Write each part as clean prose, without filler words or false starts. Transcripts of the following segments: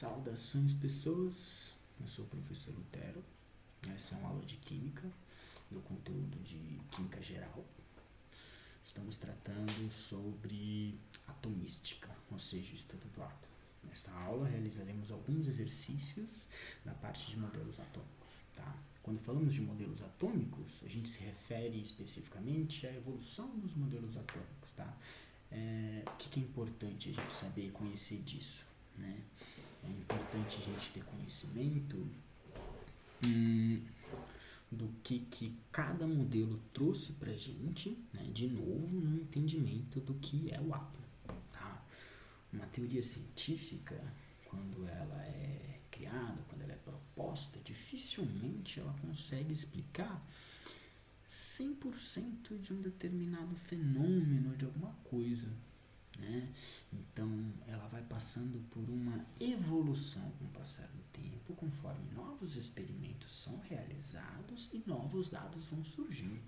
Saudações, pessoas. Eu sou o professor Lutero. Essa é uma aula de Química, do conteúdo de Química Geral. Estamos tratando sobre atomística, ou seja, o estudo do átomo. Nesta aula, realizaremos alguns exercícios na parte de modelos atômicos. Tá? Quando falamos de modelos atômicos, a gente se refere especificamente à evolução dos modelos atômicos. Tá? O que é importante a gente saber e conhecer disso? Né? É importante a gente ter conhecimento do que cada modelo trouxe pra gente, né, de novo, no entendimento do que é o átomo. Tá? Uma teoria científica, quando ela é criada, quando ela é proposta, dificilmente ela consegue explicar 100% de um determinado fenômeno, de alguma coisa. Né? Então ela vai passando por uma evolução com o passar do tempo, conforme novos experimentos são realizados e novos dados vão surgindo.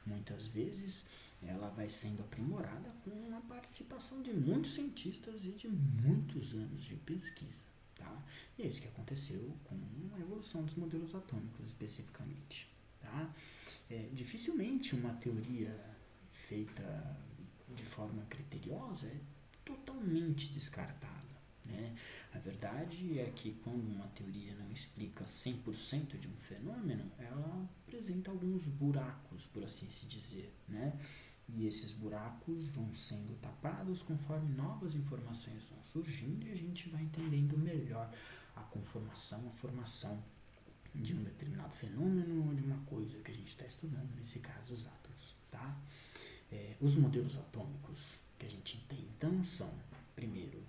Muitas vezes ela vai sendo aprimorada com a participação de muitos cientistas e de muitos anos de pesquisa. Tá? E é isso que aconteceu com a evolução dos modelos atômicos especificamente. Tá? Dificilmente uma teoria feita de forma criteriosa é totalmente descartada. Né? A verdade é que quando uma teoria não explica 100% de um fenômeno, ela apresenta alguns buracos, por assim se dizer. Né? E esses buracos vão sendo tapados conforme novas informações vão surgindo e a gente vai entendendo melhor a conformação, a formação de um determinado fenômeno ou de uma coisa que a gente está estudando, nesse caso os átomos. Tá? Os modelos atômicos que a gente tem, então, são, primeiro,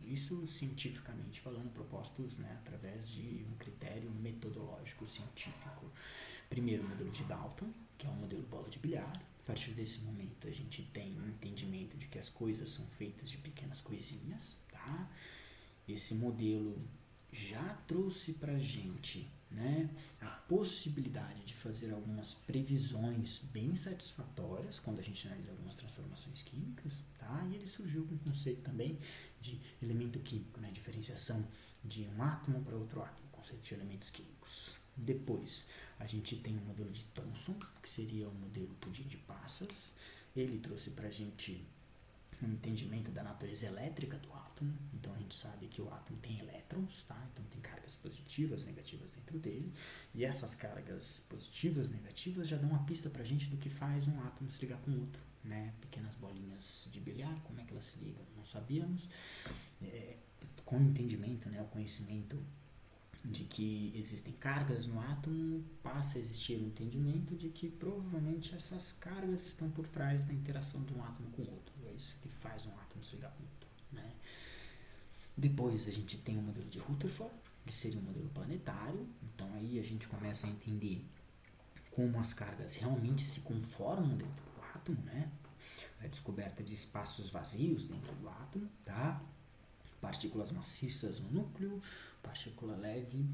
isso cientificamente falando, propostos, né, através de um critério metodológico científico. Primeiro, o modelo de Dalton, que é o modelo bola de bilhar. A partir desse momento, a gente tem um entendimento de que as coisas são feitas de pequenas coisinhas. Tá? Esse modelo já trouxe pra gente, né, a possibilidade de fazer algumas previsões bem satisfatórias quando a gente analisa algumas transformações químicas, tá? E ele surgiu com o conceito também de elemento químico, né, diferenciação de um átomo para outro átomo, conceito de elementos químicos. Depois, a gente tem o modelo de Thomson, que seria o modelo pudim de passas. Ele trouxe pra gente um entendimento da natureza elétrica do átomo. Então a gente sabe que o átomo tem elétrons, tá? Então tem cargas positivas, negativas dentro dele, e essas cargas positivas, negativas já dão uma pista pra gente do que faz um átomo se ligar com o outro, né? Pequenas bolinhas de bilhar, como é que elas se ligam? Não sabíamos. Com o entendimento, né, o conhecimento de que existem cargas no átomo, passa a existir o entendimento de que provavelmente essas cargas estão por trás da interação de um átomo com o outro. É isso que faz um átomo se ligar com o outro. Né? Depois a gente tem o modelo de Rutherford, que seria um modelo planetário. Então aí a gente começa a entender como as cargas realmente se conformam dentro do átomo, né? A descoberta de espaços vazios dentro do átomo, tá? Partículas maciças no núcleo, partícula leve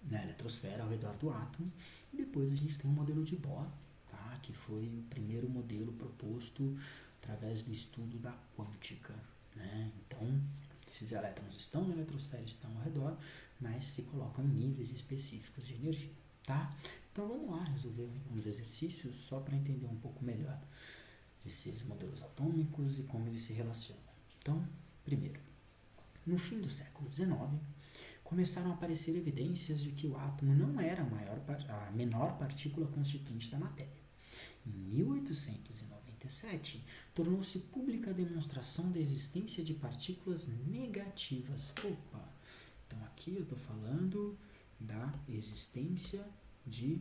na eletrosfera ao redor do átomo. E depois a gente tem o modelo de Bohr, tá? Que foi o primeiro modelo proposto através do estudo da quântica. Né? Então, esses elétrons estão na eletrosfera, estão ao redor, mas se colocam em níveis específicos de energia. Tá? Então vamos lá resolver uns exercícios só para entender um pouco melhor esses modelos atômicos e como eles se relacionam. Então, primeiro, no fim do século XIX, começaram a aparecer evidências de que o átomo não era a menor partícula constituinte da matéria. Em 1897, tornou-se pública a demonstração da existência de partículas negativas. Opa! Então aqui eu estou falando da existência de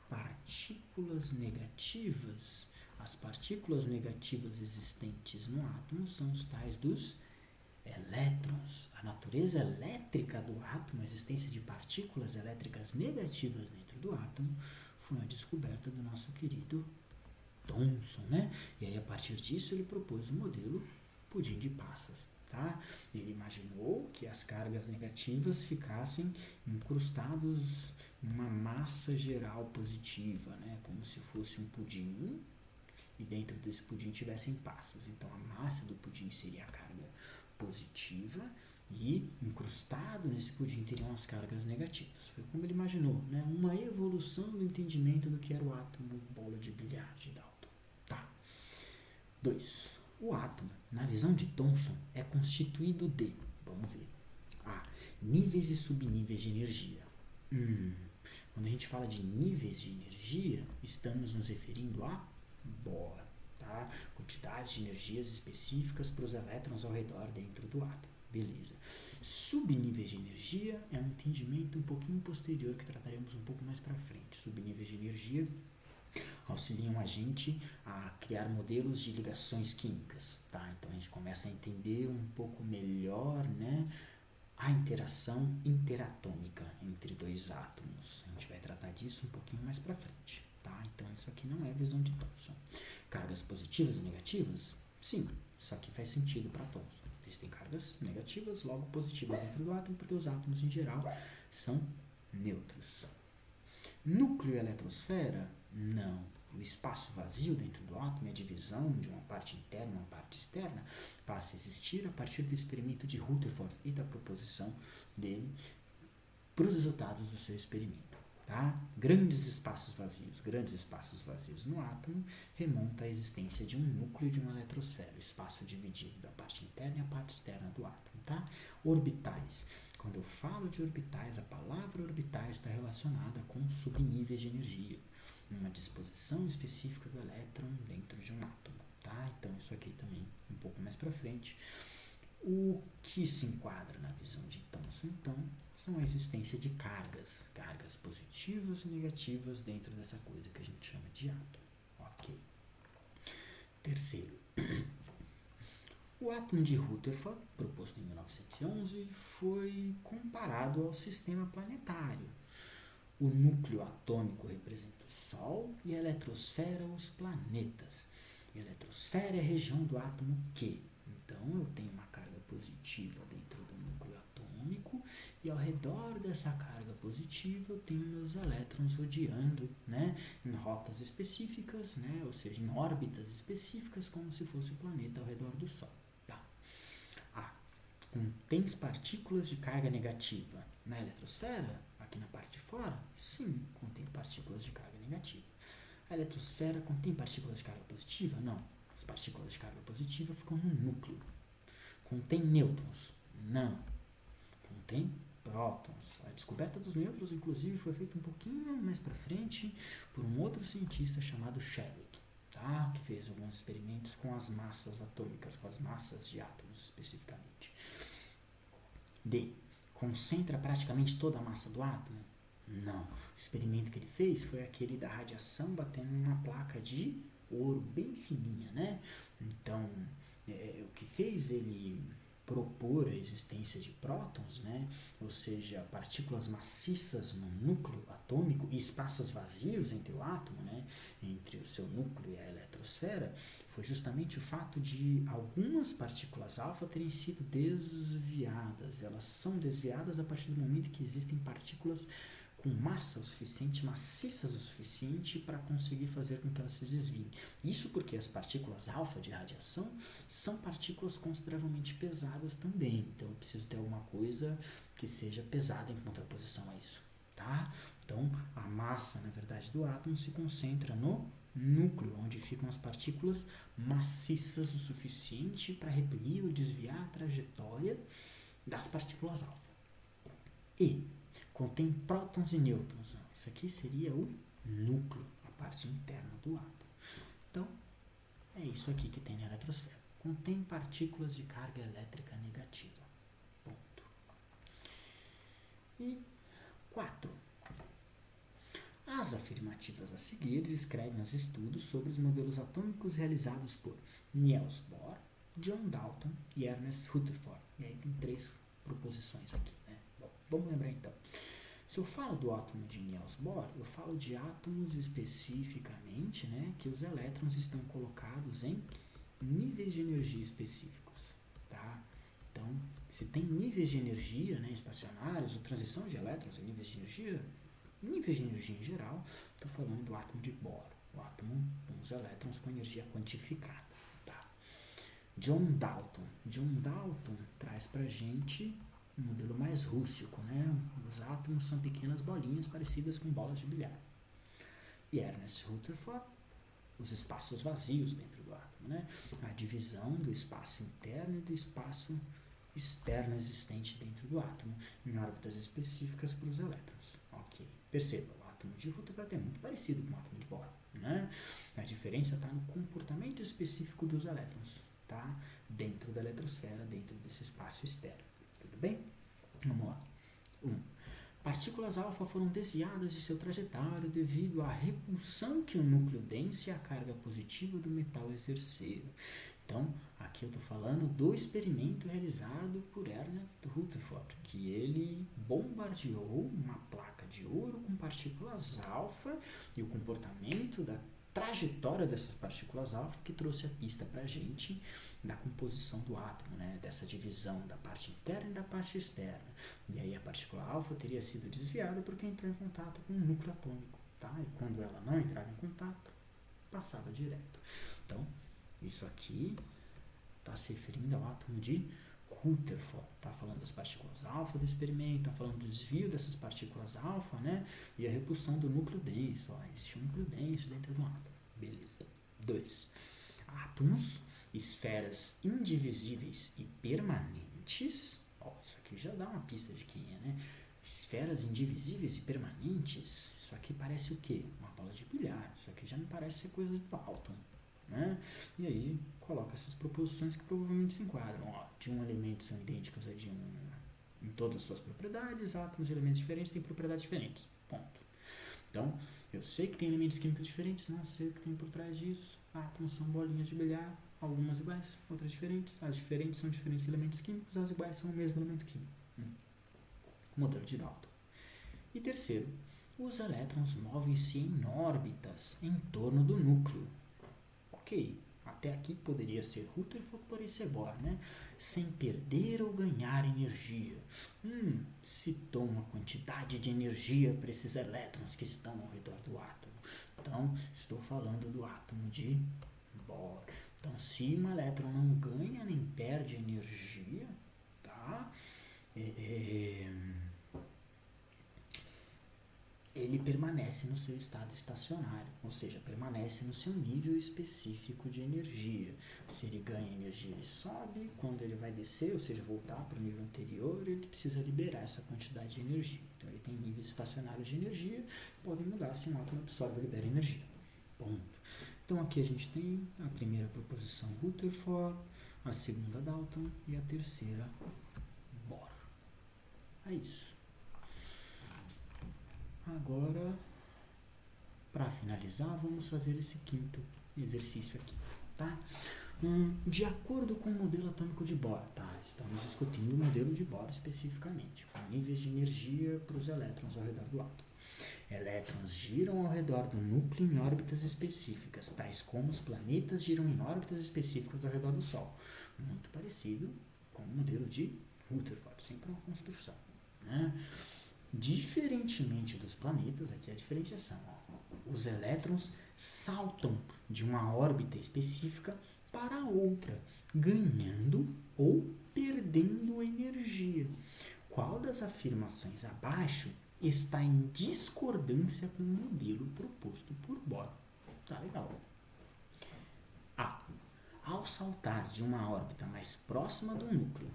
partículas negativas. As partículas negativas existentes no átomo são os tais dos elétrons. A natureza elétrica do átomo, a existência de partículas elétricas negativas dentro do átomo, foi uma descoberta do nosso querido Thomson, né? E aí a partir disso ele propôs o modelo pudim de passas. Tá? Ele imaginou que as cargas negativas ficassem incrustados numa massa geral positiva, né? Como se fosse um pudim e dentro desse pudim tivessem passas. Então a massa do pudim seria a carga positiva e incrustado nesse pudim teriam as cargas negativas. Foi como ele imaginou, né? Uma evolução do entendimento do que era o átomo bola de bilhar de Dalton. Tá. 2. O átomo, na visão de Thomson, é constituído de, vamos ver, A. Níveis e subníveis de energia. Quando a gente fala de níveis de energia, estamos nos referindo a Bohr, tá? Quantidades de energias específicas para os elétrons ao redor dentro do átomo. Beleza. Subníveis de energia é um entendimento um pouquinho posterior que trataremos um pouco mais para frente. Subníveis de energia auxiliam a gente a criar modelos de ligações químicas, tá? Então a gente começa a entender um pouco melhor, né, a interação interatômica entre dois átomos. A gente vai tratar disso um pouquinho mais para frente, tá? Então isso aqui não é visão de Thomson. Cargas positivas e negativas? Sim, isso aqui faz sentido para Thomson. Existem cargas negativas, logo positivas dentro do átomo, porque os átomos em geral são neutros. Núcleo e eletrosfera? Não. O espaço vazio dentro do átomo e a divisão de uma parte interna e uma parte externa passa a existir a partir do experimento de Rutherford e da proposição dele para os resultados do seu experimento. Tá? Grandes espaços vazios no átomo remonta à existência de um núcleo e de uma eletrosfera, o espaço dividido da parte interna e a parte externa do átomo. Tá? Orbitais. Quando eu falo de orbitais, a palavra orbitais está relacionada com subníveis de energia, uma disposição específica do elétron dentro de um átomo, tá? Então isso aqui também um pouco mais para frente. O que se enquadra na visão de Thomson, então, são a existência de cargas positivas e negativas dentro dessa coisa que a gente chama de átomo. Ok. Terceiro. O átomo de Rutherford, proposto em 1911, foi comparado ao sistema planetário. O núcleo atômico representa o Sol e a eletrosfera os planetas. A eletrosfera é a região do átomo Q. Então, eu tenho uma carga positiva dentro do núcleo atômico e ao redor dessa carga positiva eu tenho meus elétrons rodeando, né, em rotas específicas, né, ou seja, em órbitas específicas, como se fosse o planeta ao redor do Sol. Contém partículas de carga negativa na eletrosfera, aqui na parte de fora? Sim, contém partículas de carga negativa. A eletrosfera contém partículas de carga positiva? Não. As partículas de carga positiva ficam no núcleo. Contém nêutrons? Não. Contém prótons. A descoberta dos nêutrons, inclusive, foi feita um pouquinho mais para frente por um outro cientista chamado Chadwick, tá? Que fez alguns experimentos com as massas atômicas, com as massas de átomos especificamente. D. Concentra praticamente toda a massa do átomo? Não. O experimento que ele fez foi aquele da radiação batendo numa placa de ouro bem fininha, né? Então, o que fez ele propor a existência de prótons, né? Ou seja, partículas maciças no núcleo atômico e espaços vazios entre o átomo, né? Entre o seu núcleo e a eletrosfera, foi justamente o fato de algumas partículas alfa terem sido desviadas. Elas são desviadas a partir do momento que existem partículas com massa o suficiente, maciças o suficiente para conseguir fazer com que elas se desviem. Isso porque as partículas alfa de radiação são partículas consideravelmente pesadas também. Então eu preciso ter alguma coisa que seja pesada em contraposição a isso, tá? Então a massa, na verdade, do átomo se concentra no núcleo, onde ficam as partículas maciças o suficiente para repelir ou desviar a trajetória das partículas alfa. E contém prótons e nêutrons. Isso aqui seria o núcleo, a parte interna do átomo. Então, é isso aqui que tem na eletrosfera. Contém partículas de carga elétrica negativa. Ponto. E 4. As afirmativas a seguir descrevem os estudos sobre os modelos atômicos realizados por Niels Bohr, John Dalton e Ernest Rutherford. E aí tem 3 proposições aqui, né? Bom, vamos lembrar então. Se eu falo do átomo de Niels Bohr, eu falo de átomos especificamente, né, que os elétrons estão colocados em níveis de energia específicos, tá? Então, se tem níveis de energia, né, estacionários, ou transição de elétrons em níveis de energia em geral, estou falando do átomo de Bohr, o átomo com os elétrons com energia quantificada, tá? John Dalton. John Dalton traz pra gente um modelo mais rústico, né? Os átomos são pequenas bolinhas parecidas com bolas de bilhar. E Ernest Rutherford, os espaços vazios dentro do átomo, né? A divisão do espaço interno e do espaço externo existente dentro do átomo, em órbitas específicas para os elétrons. Ok. Perceba, o átomo de Rutherford é muito parecido com o átomo de Bohr, né? A diferença está no comportamento específico dos elétrons, tá? Dentro da eletrosfera, dentro desse espaço externo. Tudo bem? Vamos lá. 1. Partículas alfa foram desviadas de seu trajetório devido à repulsão que o núcleo denso e a carga positiva do metal exerceram. Então, aqui eu estou falando do experimento realizado por Ernest Rutherford, que ele bombardeou uma placa de ouro com partículas alfa e o comportamento da trajetória dessas partículas alfa que trouxe a pista para a gente da composição do átomo, né? Dessa divisão da parte interna e da parte externa. E aí a partícula alfa teria sido desviada porque entrou em contato com o núcleo atômico, tá? E quando ela não entrava em contato, passava direto. Então, isso aqui está se referindo ao átomo de Rutherford. Está falando das partículas alfa do experimento, está falando do desvio dessas partículas alfa, né? E a repulsão do núcleo denso. Ó, existe um núcleo denso dentro do átomo. Beleza. 2. Átomos, esferas indivisíveis e permanentes. Ó, isso aqui já dá uma pista de quem é, né? Esferas indivisíveis e permanentes. Isso aqui parece o quê? Uma bola de bilhar. Isso aqui já me parece ser coisa do Dalton, né? E aí coloca essas proposições que provavelmente se enquadram. Ó, de um elemento são idênticos a de um em todas as suas propriedades, átomos de elementos diferentes têm propriedades diferentes. Ponto. Então, eu sei que tem elementos químicos diferentes, não sei o que tem por trás disso. Átomos são bolinhas de bilhar, algumas iguais, outras diferentes. As diferentes são diferentes elementos químicos, as iguais são o mesmo elemento químico. Modelo de Dalton. E terceiro, os elétrons movem-se em órbitas em torno do núcleo. Ok, até aqui poderia ser Rutherford, por ser Bohr, né? Sem perder ou ganhar energia. Citou uma quantidade de energia para esses elétrons que estão ao redor do átomo. Então, estou falando do átomo de Bohr. Então, se um elétron não ganha nem perde energia, tá? Ele permanece no seu estado estacionário, ou seja, permanece no seu nível específico de energia. Se ele ganha energia, ele sobe, quando ele vai descer, ou seja, voltar para o nível anterior, ele precisa liberar essa quantidade de energia. Então, ele tem níveis estacionários de energia, podem mudar se um átomo absorve ou libera energia. Ponto. Então, aqui a gente tem a primeira proposição Rutherford, a segunda Dalton e a terceira Bohr. É isso. Agora, para finalizar, vamos fazer esse quinto exercício aqui, tá? De acordo com o modelo atômico de Bohr, tá? Estamos discutindo o modelo de Bohr especificamente, com níveis de energia para os elétrons ao redor do átomo. Elétrons giram ao redor do núcleo em órbitas específicas, tais como os planetas giram em órbitas específicas ao redor do Sol. Muito parecido com o modelo de Rutherford, sempre uma construção, né? Diferentemente dos planetas, aqui é a diferenciação, os elétrons saltam de uma órbita específica para outra, ganhando ou perdendo energia. Qual das afirmações abaixo está em discordância com o modelo proposto por Bohr? Tá legal. A. Ao saltar de uma órbita mais próxima do núcleo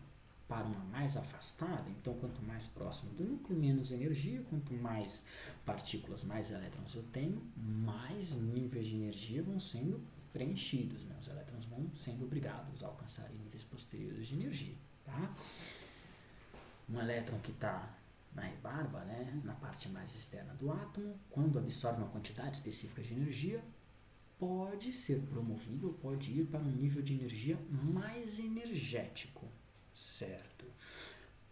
para uma mais afastada, então quanto mais próximo do núcleo, menos energia, quanto mais partículas, mais elétrons eu tenho, mais níveis de energia vão sendo preenchidos, né? Os elétrons vão sendo obrigados a alcançar níveis posteriores de energia, tá? Um elétron que está na rebarba, né, na parte mais externa do átomo, quando absorve uma quantidade específica de energia, pode ser promovido ou pode ir para um nível de energia mais energético. Certo.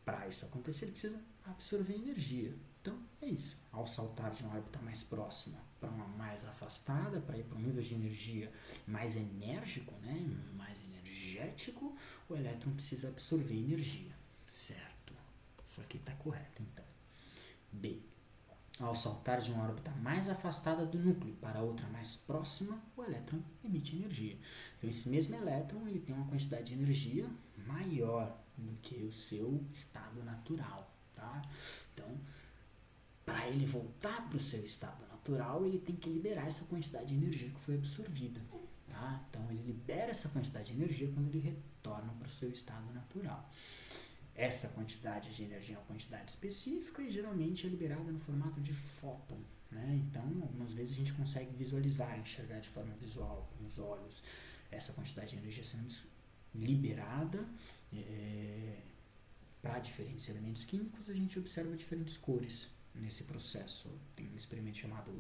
Para isso acontecer, ele precisa absorver energia. Então, é isso. Ao saltar de uma órbita mais próxima para uma mais afastada, para ir para um nível de energia mais enérgico, né? Mais energético, o elétron precisa absorver energia. Certo. Isso aqui está correto, então. B. Ao saltar de uma órbita mais afastada do núcleo para outra mais próxima, o elétron emite energia. Então, esse mesmo elétron ele tem uma quantidade de energia maior do que o seu estado natural, tá? Então, para ele voltar para o seu estado natural, ele tem que liberar essa quantidade de energia que foi absorvida, tá? Então, ele libera essa quantidade de energia quando ele retorna para o seu estado natural. Essa quantidade de energia é uma quantidade específica e geralmente é liberada no formato de fóton, né? Então, algumas vezes a gente consegue visualizar, enxergar de forma visual, com os olhos, essa quantidade de energia sendo liberada para diferentes elementos químicos. A gente observa diferentes cores nesse processo. Tem um experimento chamado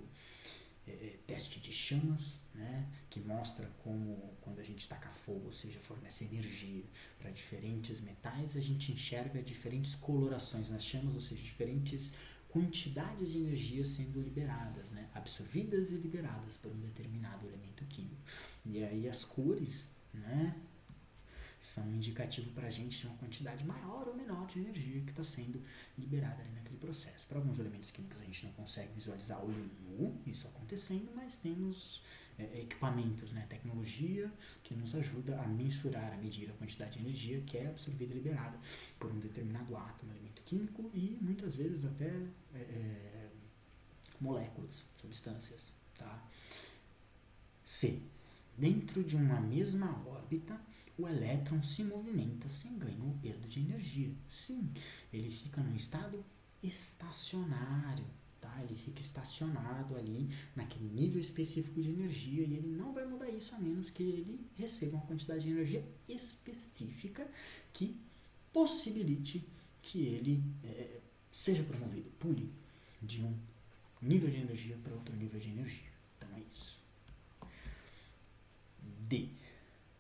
teste de chamas, né, que mostra como quando a gente taca fogo, ou seja, fornece energia para diferentes metais, a gente enxerga diferentes colorações nas chamas, ou seja, diferentes quantidades de energia sendo liberadas, né, absorvidas e liberadas por um determinado elemento químico. E aí as cores, né, são um indicativo para a gente de uma quantidade maior ou menor de energia que está sendo liberada ali naquele processo. Para alguns elementos químicos a gente não consegue visualizar olho nu isso acontecendo, mas temos equipamentos, né, tecnologia que nos ajuda a mensurar, a medir a quantidade de energia que é absorvida e liberada por um determinado átomo, elemento químico e muitas vezes até moléculas, substâncias. Tá? C. Dentro de uma mesma órbita, o elétron se movimenta sem ganho ou perda de energia. Sim, ele fica num estado estacionário, tá? Ele fica estacionado ali naquele nível específico de energia e ele não vai mudar isso a menos que ele receba uma quantidade de energia específica que possibilite que ele seja promovido, pule de um nível de energia para outro nível de energia. Então é isso. D.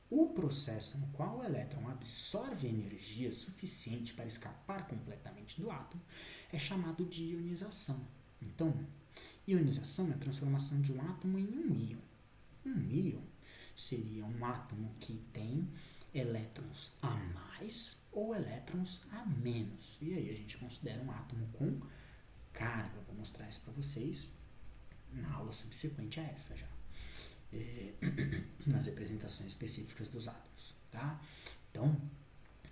O processo no qual o elétron absorve energia suficiente para escapar completamente do átomo é chamado de ionização. Então, ionização é a transformação de um átomo em um íon. Um íon seria um átomo que tem elétrons a mais ou elétrons a menos. E aí a gente considera um átomo com carga. Vou mostrar isso para vocês na aula subsequente a essa já. Nas representações específicas dos átomos, tá? Então,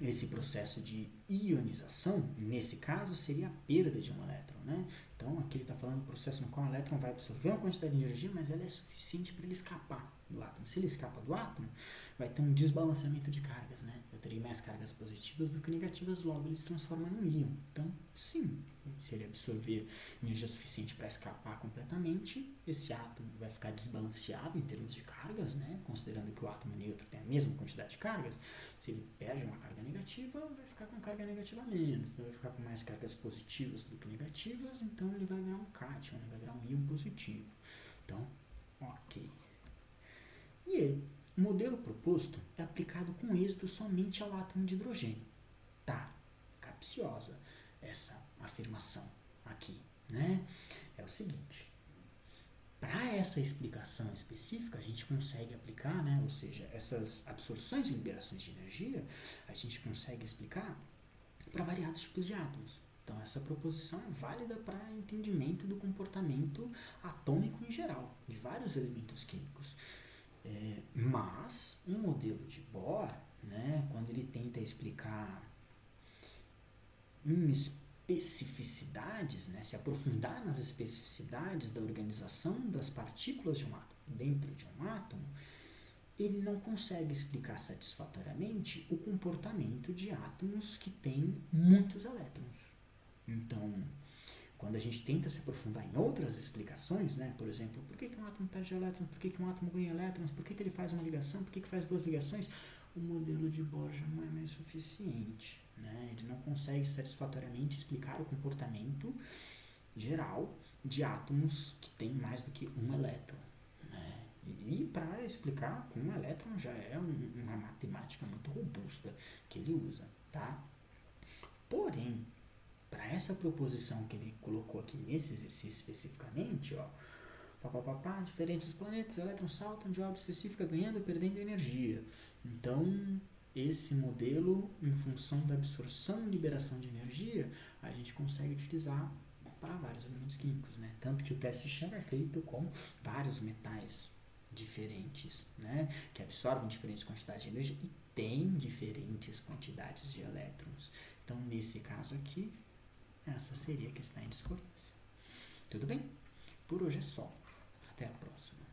esse processo de ionização, nesse caso, seria a perda de um elétron, né? Então, aqui ele está falando do processo no qual o elétron vai absorver uma quantidade de energia, mas ela é suficiente para ele escapar do átomo. Se ele escapa do átomo, vai ter um desbalanceamento de cargas, né? Eu terei mais cargas positivas do que negativas, logo ele se transforma num íon. Então, sim, se ele absorver energia suficiente para escapar completamente, esse átomo vai ficar desbalanceado em termos de cargas, né? Considerando que o átomo neutro tem a mesma quantidade de cargas, se ele perde uma carga negativa, vai ficar com carga negativa a menos, então vai ficar com mais cargas positivas do que negativas, então ele vai virar um cátion, ele vai virar um íon positivo. Então, ok. E o modelo proposto é aplicado com êxito somente ao átomo de hidrogênio. Tá, capciosa essa afirmação aqui, né? É o seguinte, para essa explicação específica, a gente consegue aplicar, né? Ou seja, essas absorções e liberações de energia, a gente consegue explicar para variados tipos de átomos. Então, essa proposição é válida para entendimento do comportamento atômico em geral, de vários elementos químicos. Mas, um modelo de Bohr, né, quando ele tenta explicar especificidades, né, se aprofundar nas especificidades da organização das partículas de um átomo dentro de um átomo, ele não consegue explicar satisfatoriamente o comportamento de átomos que têm muitos elétrons. Então, quando a gente tenta se aprofundar em outras explicações, né, por exemplo, por que um átomo perde elétrons, por que um átomo ganha elétrons, por que ele faz uma ligação, por que faz duas ligações, o modelo de Bohr já não é mais suficiente. Né? Ele não consegue satisfatoriamente explicar o comportamento geral de átomos que têm mais do que um elétron. Né? E para explicar com um elétron já é uma matemática muito robusta que ele usa. Tá? Porém, para essa proposição que ele colocou aqui nesse exercício especificamente, ó, diferentes planetas, elétrons saltam de órbita específica, ganhando ou perdendo energia. Então, esse modelo, em função da absorção e liberação de energia, a gente consegue utilizar para vários elementos químicos, né? Tanto que o teste de Cham é feito com vários metais diferentes, né? Que absorvem diferentes quantidades de energia e têm diferentes quantidades de elétrons. Então, nesse caso aqui, essa seria a que está em discordância. Tudo bem? Por hoje é só. Até a próxima.